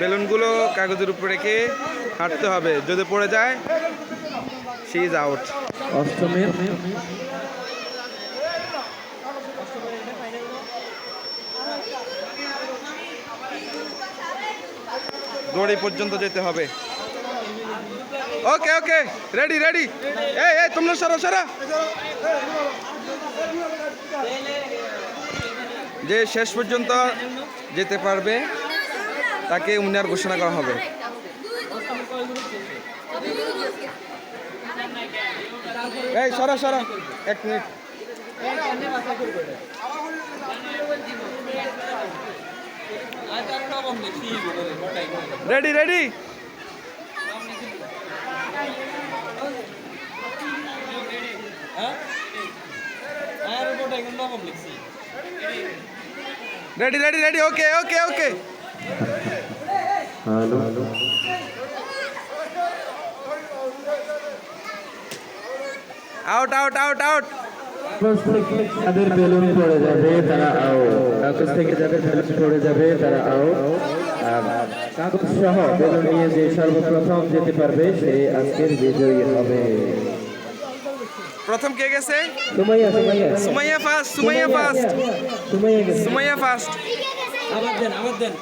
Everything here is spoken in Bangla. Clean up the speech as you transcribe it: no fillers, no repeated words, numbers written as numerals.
বেলুনগুলো কাগজের উপর রেখে হাঁটতে হবে, যদি পড়ে যায় সি ইজ আউট। অষ্টমের দড়ি পর্যন্ত যেতে হবে। ওকে ওকে, রেডি রেডি। এই তোমরা সরো সরো। যে শেষ পর্যন্ত যেতে পারবে তাকে উইনার ঘোষণা করা হবে। এই সরা সরা, 1 মিনিট। Ready ready. Ready ready ready, okay okay okay. Hello out out out out. যাদের বেলুন পড়ে যাবে তারা আউট, কাগজ থেকে যাদের বেলুন পড়ে যাবে তারা আউট। আর কাগজ সহ বেলুন নিয়ে যে সর্বপ্রথম যেতে পারবে সে আজকের বিজয়ী হবে। প্রথম কে গেছে? সুমাইয়া সুমাইয়া সুমাইয়া ফার্স্ট, সুমাইয়া ফার্স্ট, সুমাইয়া গেছে। সুমাইয়া ফার্স্ট। আবার দেন